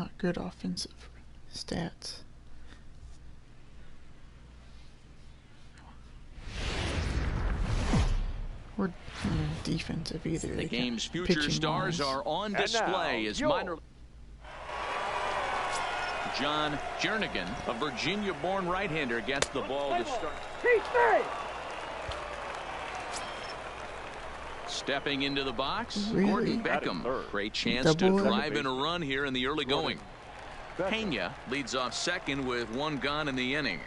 not good offensive stats. Or defensive either. The game's future stars are on display as minor. John Jernigan, a Virginia-born right-hander, gets the ball to start. Stepping into the box, Really? Gordon Beckham. Great chance to drive in a run here in the early going. Pena leads off second with one gone in the inning.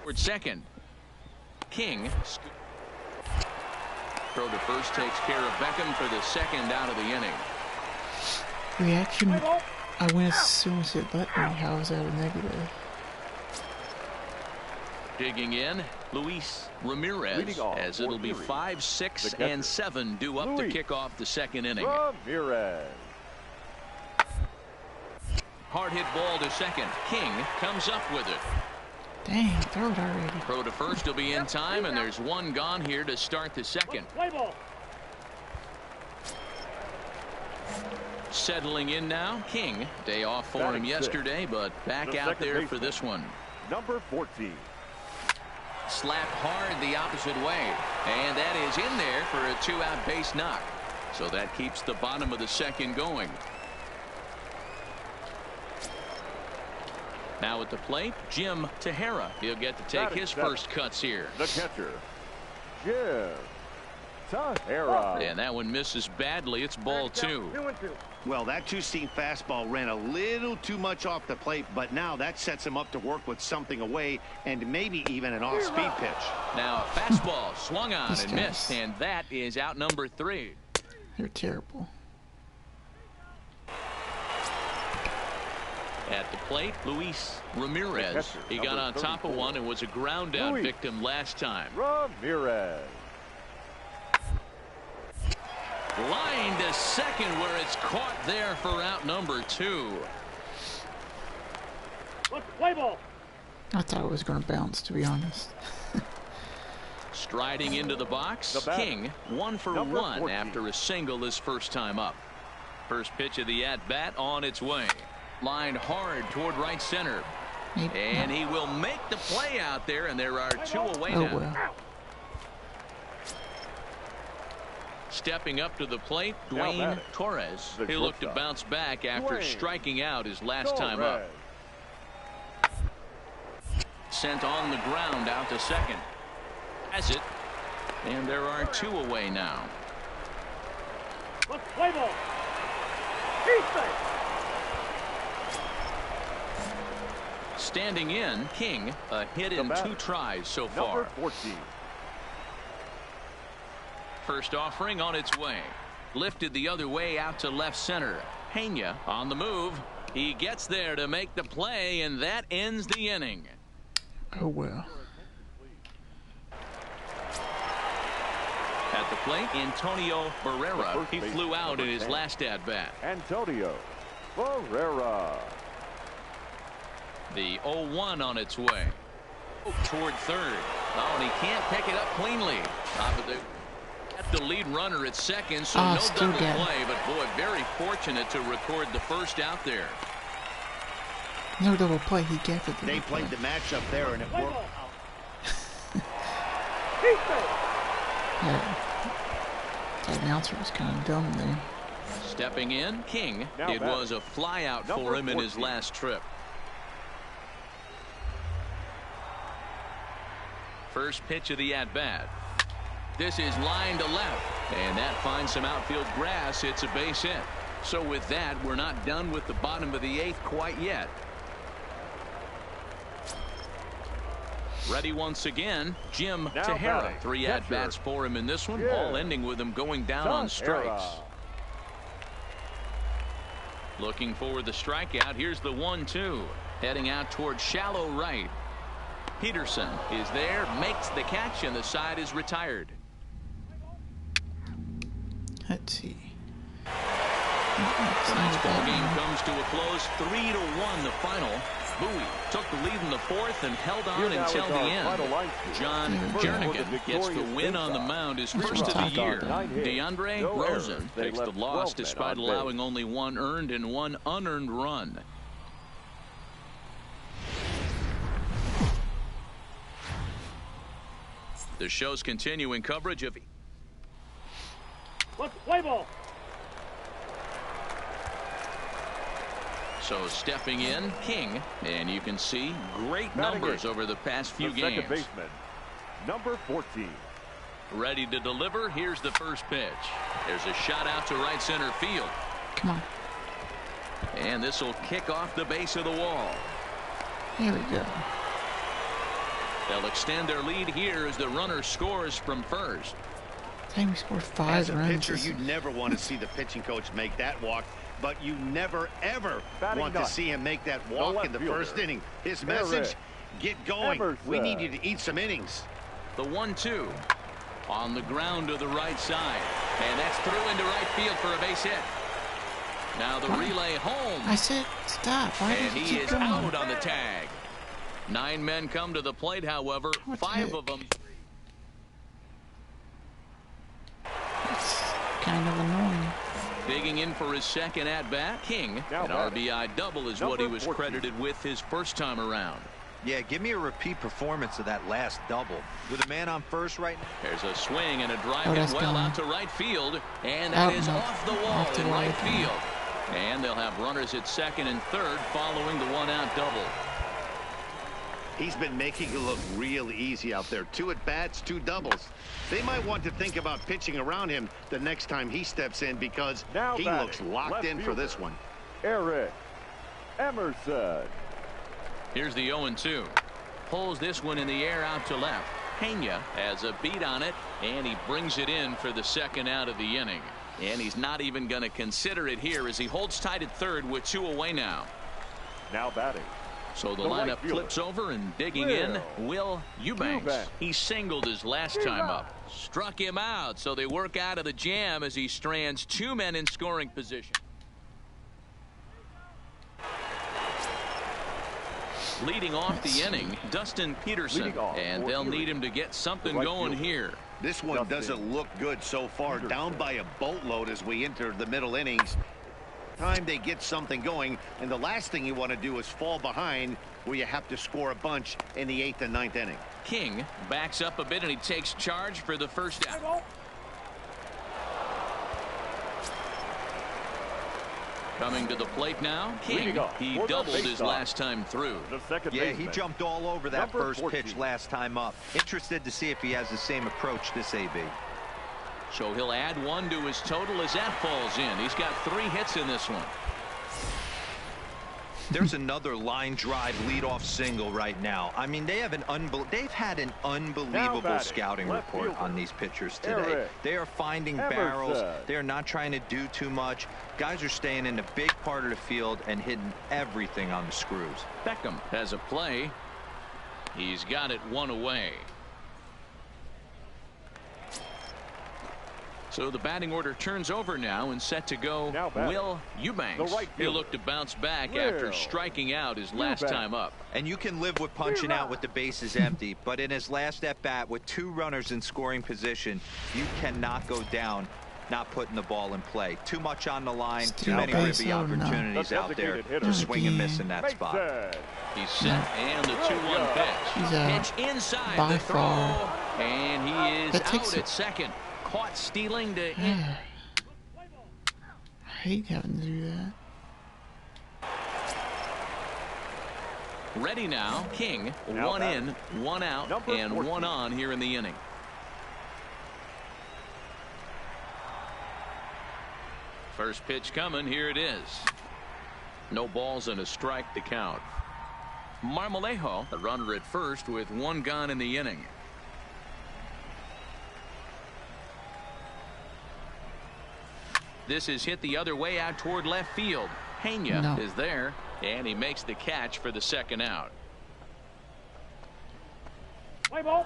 Toward second. King. Throw to first takes care of Beckham for the second out of the inning. Reaction. I went as soon as it let me. How is that a negative? Digging in, Luis Ramirez, as it'll be 5, 6, and 7 due up to kick off the second inning. Ramirez. Hard hit ball to second. King comes up with it. Dang, throw it already. Throw to first will be in time, and there's one gone here to start the second. Settling in now, King. Day off for him yesterday, but back out there for this one. Number 14. Slapped hard the opposite way, and that is in there for a 2-out base knock. So that keeps the bottom of the second going. Now at the plate, Jim Tejera. He'll get to take his first cuts here. The catcher, Jim Tejera. And that one misses badly. It's ball 2. Well, that two-seam fastball ran a little too much off the plate, but now that sets him up to work with something away and maybe even an off-speed pitch. Now a fastball swung on and missed, and that is out number 3. They're terrible. At the plate, Luis Ramirez. He got on top of one and was a ground out victim last time. Ramirez. Line to second where it's caught there for out number 2. I thought it was going to bounce, to be honest. Striding into the box, King 1 for 1 after a single his first time up. First pitch of the at-bat on its way. Lined hard toward right center. And he will make the play out there, and there are 2 away now. Well. Stepping up to the plate, Dwayne Torres. He looked to bounce back after striking out his last time up. Sent on the ground out to second. Has it. And there are 2 away now. Standing in, King, a hit in 2 tries so far. Number 14. First offering on its way. Lifted the other way out to left center. Pena on the move. He gets there to make the play, and that ends the inning. Oh, well. At the plate, Antonio Barrera. He flew out in his last at-bat. Antonio Barrera. The 0-1 on its way. Toward third. Oh, and he can't pick it up cleanly. Top of the lead runner at second, so no double play, but boy, very fortunate to record the first out there. No double play, he gets it. They played the matchup there, and it worked. Yeah. The announcer was kind of dumb there. Stepping in, King. It was a fly out for him in his last trip. First pitch of the at-bat. This is line to left, and that finds some outfield grass. It's a base hit. So with that, we're not done with the bottom of the 8th quite yet. Ready once again, Jim Tejera. 3 at-bats for him in this one, all ending with him going down on strikes. Looking for the strikeout. Here's the 1-2. Heading out toward shallow right. Peterson is there, makes the catch, and the side is retired. Let's see. Tonight's ball game comes to a close, 3-1 the final. Bowie took the lead in the fourth and held on until the end. John Jernigan gets the win on the mound, his first of the year. DeAndre Rosen takes the loss despite allowing only one earned and one unearned run. The show's continuing coverage of let's play ball. So stepping in, King, and you can see great numbers over the past few games. Second baseman, number 14. Ready to deliver. Here's the first pitch. There's a shot out to right center field. Come on. And this will kick off the base of the wall. Here we go. They'll extend their lead here as the runner scores from first. I think we scored 5 runs. As a runs. pitcher, you never want to see the pitching coach make that walk, but you never, ever want to see him make that walk in the first inning. His message, get going. We need you to eat some innings. The 1-2 on the ground to the right side. And that's through into right field for a base hit. Now the relay home. I said stop. Why And did you he keep is going? out on the tag. 9 men come to the plate, however. What the 5 heck? of them. It's kind of annoying. Digging in for his second at-bat, King. Now An batting. RBI double is what he was credited with his first time around. Yeah, give me a repeat performance of that last double. With a man on first right now. There's a swing and a drive Oh, hit that's well gone. out to right field. And that Out, is no. off the wall Off the in wall right again. field. And they'll have runners at second and third following the one-out double. He's been making it look real easy out there. 2 at-bats, 2 doubles. They might want to think about pitching around him the next time he steps in because Now he batting, looks locked left in for fielder. this one. Eric Emerson. Here's the 0-2. Pulls this one in the air out to left. Pena has a beat on it, and he brings it in for the second out of the inning. And he's not even going to consider it here as he holds tight at third with 2 away now. Now batting. So the The right lineup fielder. flips over and digging in, Will Eubanks. He singled his last time up. Struck him out, so they work out of the jam as he strands 2 men in scoring position. Leading off the inning, Dustin Peterson, Leading off and for they'll Peterson. need him to get something The right going fielder. here. This one Justin doesn't look good so far. Peterson. Down by a boatload as we enter the middle innings. Time they get something going, and the last thing you want to do is fall behind where you have to score a bunch in the 8th and 9th inning. King backs up a bit and he takes charge for the first out. Coming to the plate now, King. Leading off He for the doubled his baseoff. last time through. The second Yeah, baseman. he jumped all over that Number first 14. pitch last time up. Interested to see if he has the same approach this AB. So he'll add 1 to his total as that falls in. He's got 3 hits in this one. There's another line drive leadoff single right now. I mean, they've had an unbelievable batting, scouting left report fielder, on these pitchers today. Eric They are finding Emerson. barrels. They are not trying to do too much. Guys are staying in the big part of the field and hitting everything on the screws. Beckham has a play. He's got it 1 away. So the batting order turns over now and set to go Now batting. Will Eubanks. The right He'll fielder. look to bounce back Will after striking out his last Eubanks. time up. And you can live with punching out with the bases empty, but in his last at bat with 2 runners in scoring position, you cannot go down not putting the ball in play. Too much on the line, too Still many base ribby load, no. opportunities The out there designated to hitter. swing and miss in that spot. Mason. He's set and the 2-1 pitch. He's out. Pitch inside By the throw. far. And he is That takes out it. at second. Caught stealing to Yeah. I hate having to do that. ready now. King, Now 1 in, 1 out, Number and 14. 1 on here in the inning. First pitch coming. Here it is. No balls and a strike to count. Marmolejo, a runner at first with 1 gone in the inning. This is hit the other way out toward left field. Pena No. is there, and he makes the catch for the second out. Play ball.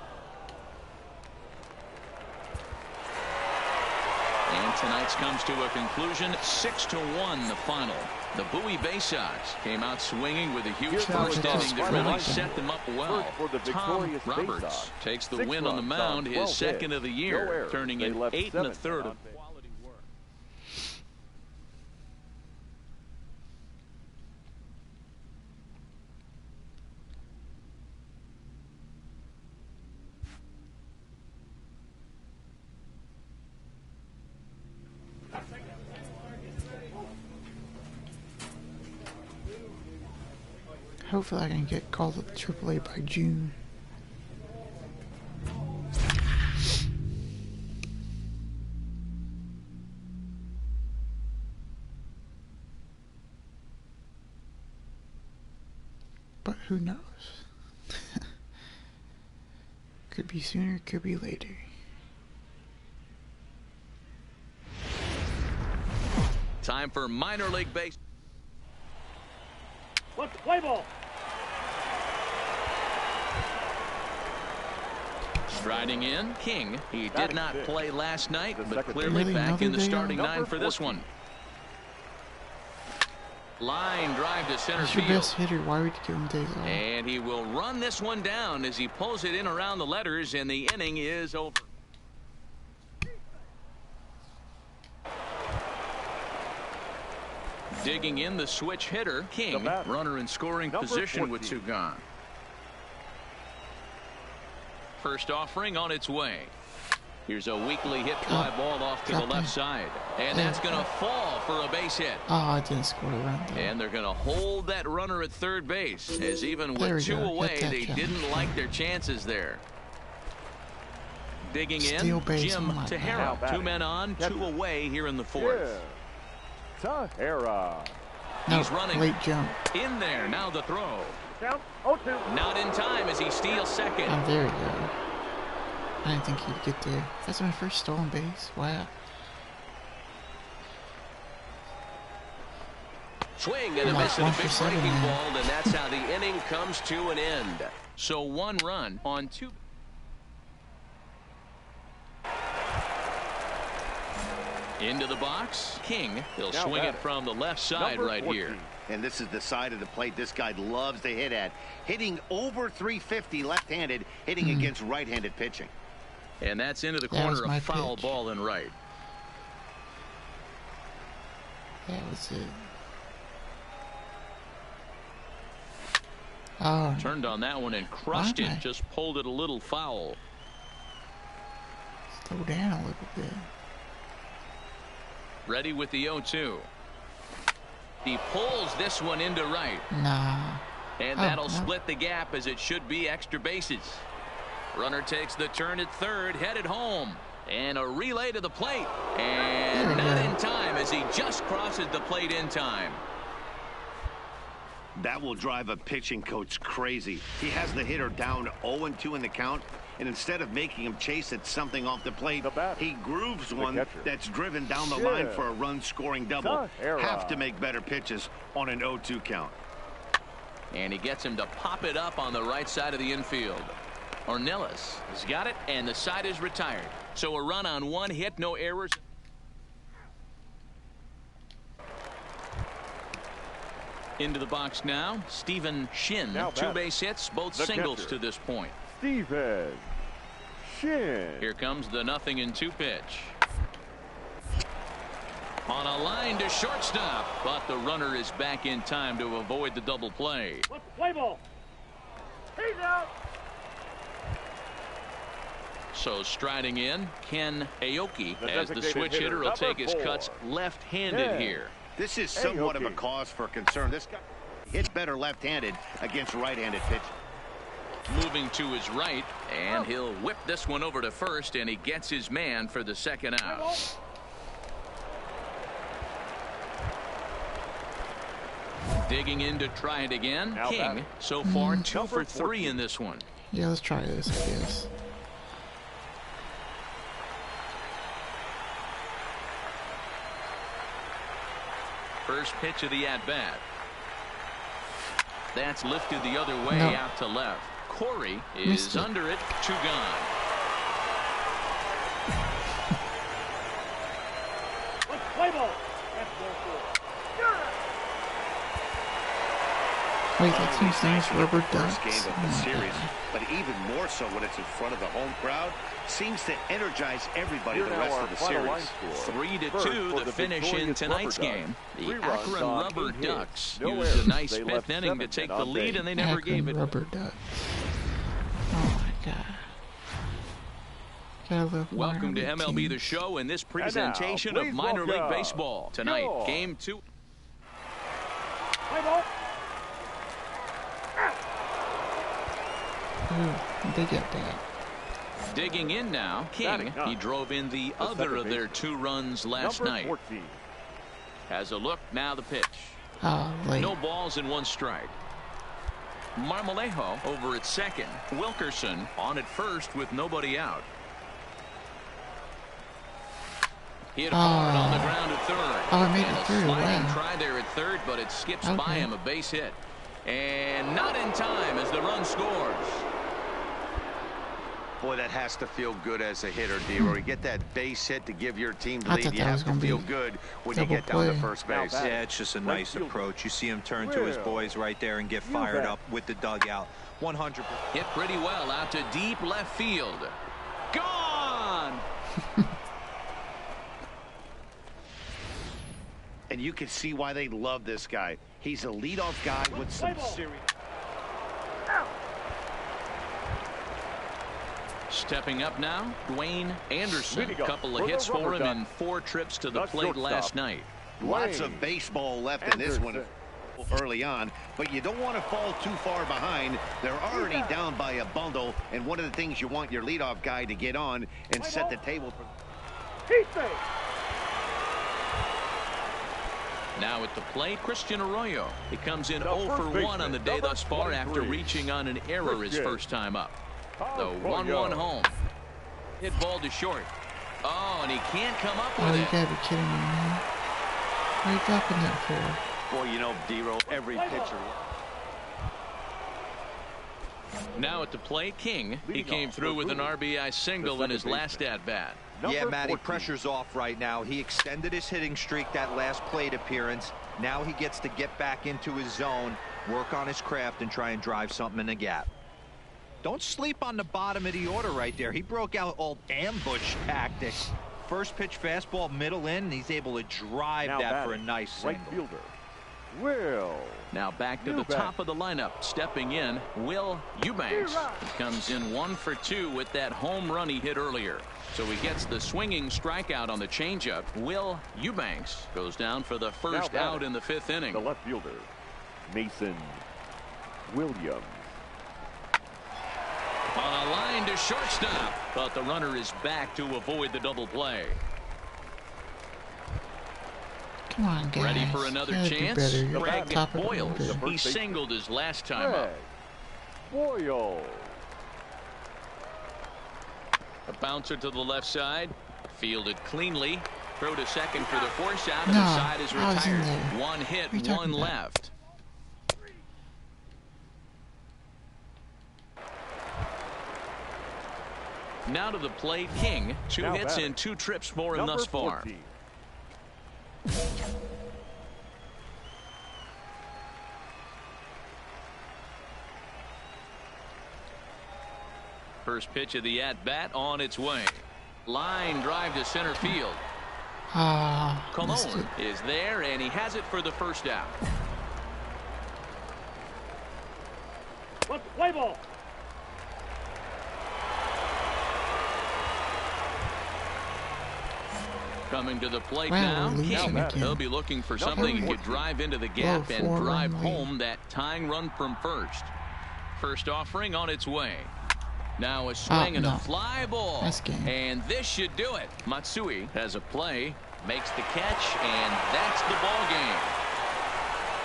And tonight's comes to a conclusion, 6-1 the final. The Bowie Bay Sox came out swinging with a huge first inning that really set them up well. Tom Roberts takes the win on the mound, his second of the year, turning in 8 1/3 of quality work. Hopefully I can get called up to AAA by June. But who knows? Could be sooner, could be later. Time for minor league baseball. Let's play ball. Striding in, King. He did not play last night, but clearly back in the starting nine for this one. Line drive to center field. He's your best hitter. Why would you give him days off? And he will run this one down as he pulls it in around the letters, and the inning is over. Digging in, the switch hitter, King. Runner in scoring position with 2 gone. First offering on its way. Here's a weakly hit fly ball off to the left side. And that's going to fall for a base hit. Oh, I didn't score a run there. And they're going to hold that runner at third base, as even with 2 away, they didn't like their chances there. Digging in, Jim Tejera. 2 men on, 2 away here in the 4th. Tejera. He's running. Late jump. In there. Now the throw. Count 0-2. Not in time as he steals second. Oh, there we go. I didn't think he'd get there. That's my first stolen base. Wow. Swing and a miss and a big breaking ball, and that's how the inning comes to an end. So 1 run on 2. Into the box, King. He'll swing it from the left side right here. And this is the side of the plate this guy loves to hit at. Hitting over 350 left-handed, hitting against right-handed pitching. And that's into the corner, a foul ball and right. That was it. Oh, turned on that one and crushed it. Just pulled it a little foul. Slow down a little bit. Ready with the 0-2. He pulls this one into right. Nah. And that'll split the gap, as it should be extra bases. Runner takes the turn at third, headed home. And a relay to the plate. And not in time, as he just crosses the plate in time. That will drive a pitching coach crazy. He has the hitter down 0-2 in the count, and instead of making him chase at something off the plate, he grooves one that's driven down the line for a run-scoring double. Have to make better pitches on an 0-2 count. And he gets him to pop it up on the right side of the infield. Ornelas has got it, and the side is retired. So a run on 1 hit, no errors. Into the box now, Stephen Shin. 2 base hits, both singles to this point. Stephen Shin. Here comes the 0-2 pitch. On a line to shortstop, but the runner is back in time to avoid the double play. Let's play ball. He's out. So striding in, Ken Aoki, as the switch hitter will take his cuts left-handed here. This is somewhat of a cause for concern. This guy hit better left-handed against right-handed pitch. Moving to his right, and he'll whip this one over to first, and he gets his man for the second out. Digging in to try it again. King, so far 2 for 3 in this one. Yeah, let's try this, I guess. First pitch of the at-bat. That's lifted the other way out to left. Corey is under it. 2 gone. Let's play ball. That's ball 4. Wait, that team's name is Rubber First Ducks? game of the series, but even more so when it's in front of the home crowd, seems to energize everybody the rest of the series. 3-2 the finish in tonight's game. The Akron Rubber Ducks used a nice fifth inning to take the lead, and they never gave it. Rubber Ducks. Oh my God. Welcome to MLB The Show and this presentation of minor league baseball. Tonight, Game 2. Ooh, they get that. Digging in now, King. He drove in the other of their 2 runs last night. Has a look, now the pitch. Late. No balls and 1 strike. Marmolejo over at second. Wilkerson on at first with nobody out. Hit hard on the ground at third. Oh, I made and it through. Sliding Wow. try there at third, but it skips by him, a base hit. And not in time as the run scores. Boy, that has to feel good as a hitter, D-Roy. You get that base hit to give your team the I lead. thought You that have was to gonna feel be good when you double get down to play. first base. Yeah, it's just a nice approach. You see him turn to his boys right there and get fired up with the dugout. 100%. Hit pretty well out to deep left field. Gone! And you can see why they love this guy. He's a leadoff guy with some serious... Stepping up now, Dwayne Anderson. A couple of hits for him in 4 trips to the plate last night. Lots of baseball left in this one early on, but you don't want to fall too far behind. They're already down by a bundle, and one of the things you want your leadoff guy to get on and set the table for. Now at the plate, Christian Arroyo. He comes in 0 for 1 on the day thus far after reaching on an error his first time up. The 1-1 home. Hit ball to short. Oh, and he can't come up with Oh, you it. gotta be kidding me, man. What are you dropping that for? Boy, you know, D-Roll, every pitcher. Now at the plate, King. He came through with an RBI single in his last at-bat. Yeah, Matty, pressure's off right now. He extended his hitting streak that last plate appearance. Now he gets to get back into his zone, work on his craft, and try and drive something in the gap. Don't sleep on the bottom of the order right there. He broke out old ambush tactics. First pitch fastball, middle in, and he's able to drive that for a nice single. Right fielder, Will. Now back to the top of the lineup. Stepping in, Will Eubanks. He comes in 1 for 2 with that home run he hit earlier. So he gets the swinging strikeout on the changeup. Will Eubanks goes down for the first out in the 5th inning. The left fielder, Mason Williams. On a line to shortstop, but the runner is back to avoid the double play. Come on, guys. Ready for another Gotta do chance? better. You're Greg top of the Boyles. order. He singled his last time up. Boyle. A bouncer to the left side. Fielded cleanly. Throw to second for the force out, and No, the side is I was in retired. there. 1 hit, What are you 1 talking about? left. Now to the plate, King. 2 Now hits batting. and 2 trips for him Number thus far. 14. First pitch of the at-bat on its way. Line drive to center field. Missed Colon it. is there, and he has it for the first out. Let's play ball. Coming to the plate Wow, now, we're losing King. again. He'll be looking for something he could drive into the gap and 4-run drive lead. home that tying run from first. First offering on its way. Now a swing and no. a fly ball. Nice game. And this should do it. Matsui has a play, makes the catch, and that's the ball game.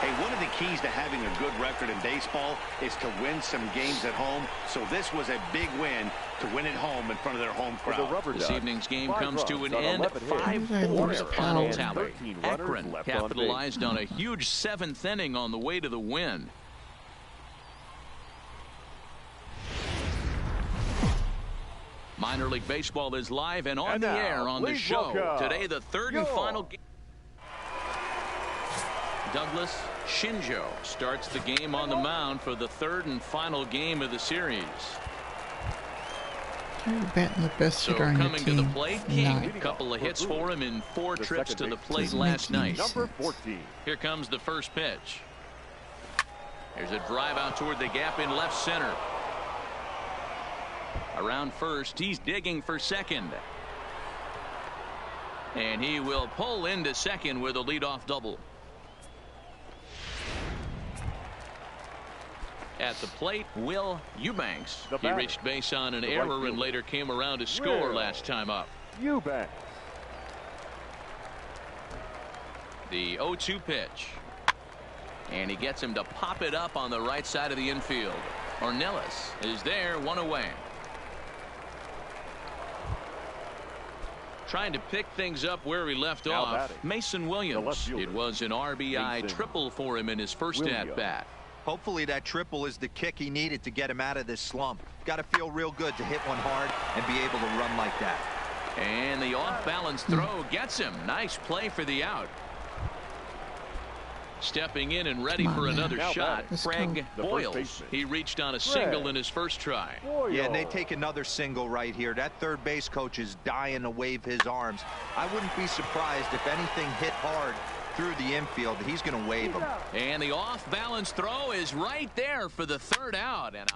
Hey, one of the keys to having a good record in baseball is to win some games at home. So this was a big win to win at home in front of their home For the crowd. Rubber This Ducks, evening's game 5 comes to runs an on end. 11 hits. 5-4 the final And tally. 13 runners Akron left on base. capitalized on a huge 7th inning on the way to the win. Minor League Baseball is live and on And the now, air on the please show. welcome Today, the third and final game. Douglas Shinjo starts the game on the mound for the third and final game of the series. You're batting the best So hitter on your coming to the team. plate, King, a couple of hits for him in 4 trips to the plate Doesn't last make any night. Number sense. 14. Here comes the first pitch. There's a drive out toward the gap in left center. Around first, he's digging for second. And he will pull into second with a leadoff double. At the plate, Will Eubanks. He reached base on an error and later came around to score last time up. Eubanks. The 0-2 pitch. And he gets him to pop it up on the right side of the infield. Ornelas is there, 1 away. Trying to pick things up where he left off. Mason Williams. It was an RBI triple for him in his first at-bat. Hopefully that triple is the kick he needed to get him out of this slump. Got to feel real good to hit one hard and be able to run like that. And the off-balance throw gets him. Nice play for the out. Stepping in and ready for another shot, Craig Boyles. He reached on a single in his first try. Yeah, and they take another single right here. That third base coach is dying to wave his arms. I wouldn't be surprised if anything hit hard through the infield. He's going to wave them. And the off-balance throw is right there for the third out. And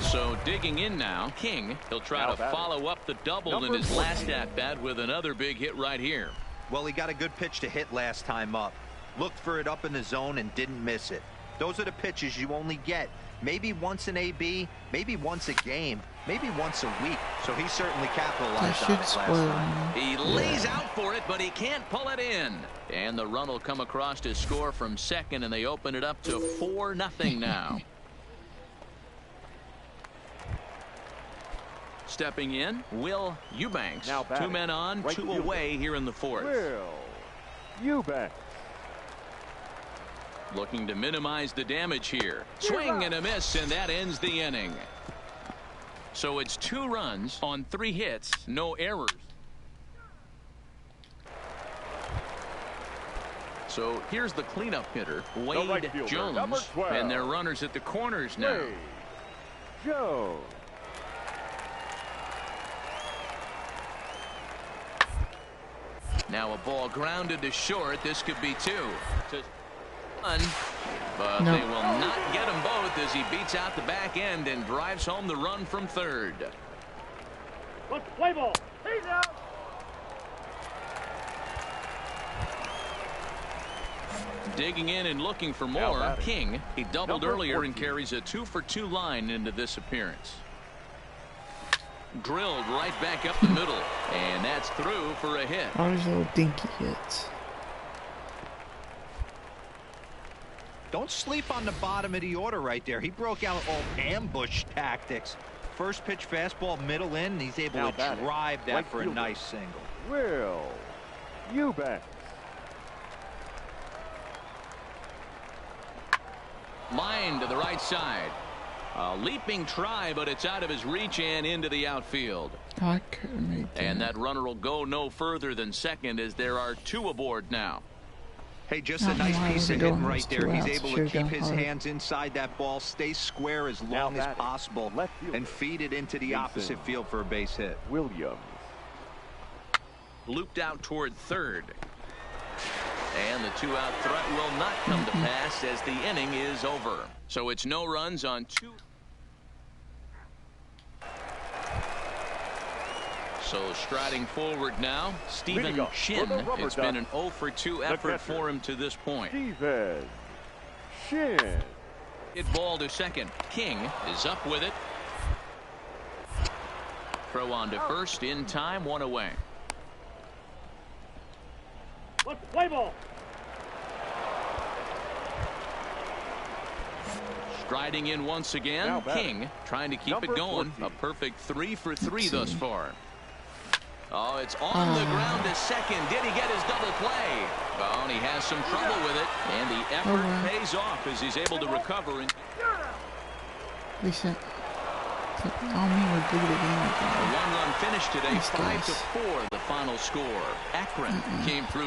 so digging in now, King. He'll try to follow up the double in his last at-bat with another big hit right here. Well, he got a good pitch to hit last time up. Looked for it up in the zone and didn't miss it. Those are the pitches you only get maybe once an AB, maybe once a game, maybe once a week. So he certainly capitalized on it last time. He lays out for it, but he can't pull it in. And the run will come across to score from second, and they open it up to 4-0 now. Stepping in, Will Eubanks. 2 men on, 2 away here in the fourth. Will Eubanks. Looking to minimize the damage here. Swing and a miss, and that ends the inning. So it's 2 runs on 3 hits, no errors. So here's the cleanup hitter, Wade Jones. And their runners at the corners now. Wade Jones. Now a ball grounded to short. This could be 2. But they will not get them both as he beats out the back end and drives home the run from third. Let's play ball. He's out. Digging in and looking for more. King, he doubled earlier and carries a 2-for-2 line into this appearance. Drilled right back up the middle, and that's through for a hit. All these little dinky hits. Don't sleep on the bottom of the order right there. He broke out all ambush tactics. First pitch fastball middle in, and he's able to drive that for a nice single. Will Eubanks. Line to the right side. A leaping try, but it's out of his reach and into the outfield. I couldn't make that. And that runner will go no further than second as there are 2 aboard now. Hey, just a nice piece of hitting right there. He's able to keep his hands inside that ball, stay square as long as possible, and feed it into the opposite field for a base hit. Williams. Looped out toward third. And the 2-out threat will not come to pass as the inning is over. So it's no runs on 2. So striding forward now, Stephen Shin. It's been an 0-for-2 effort for him to this point. Stephen Shin. Hit ball to second. King is up with it. Throw on to first in time, 1 away. Let's play ball. Striding in once again, King trying to keep it going. 14. A perfect 3 for 3 thus far. Oh, it's on the ground to second. Did he get his double play? Well, and he has some trouble with it, and the effort pays off as he's able to recover. And Decent. All me would blew the game again. A one-run finish today, These guys. 5-4, the final score. Akron came through.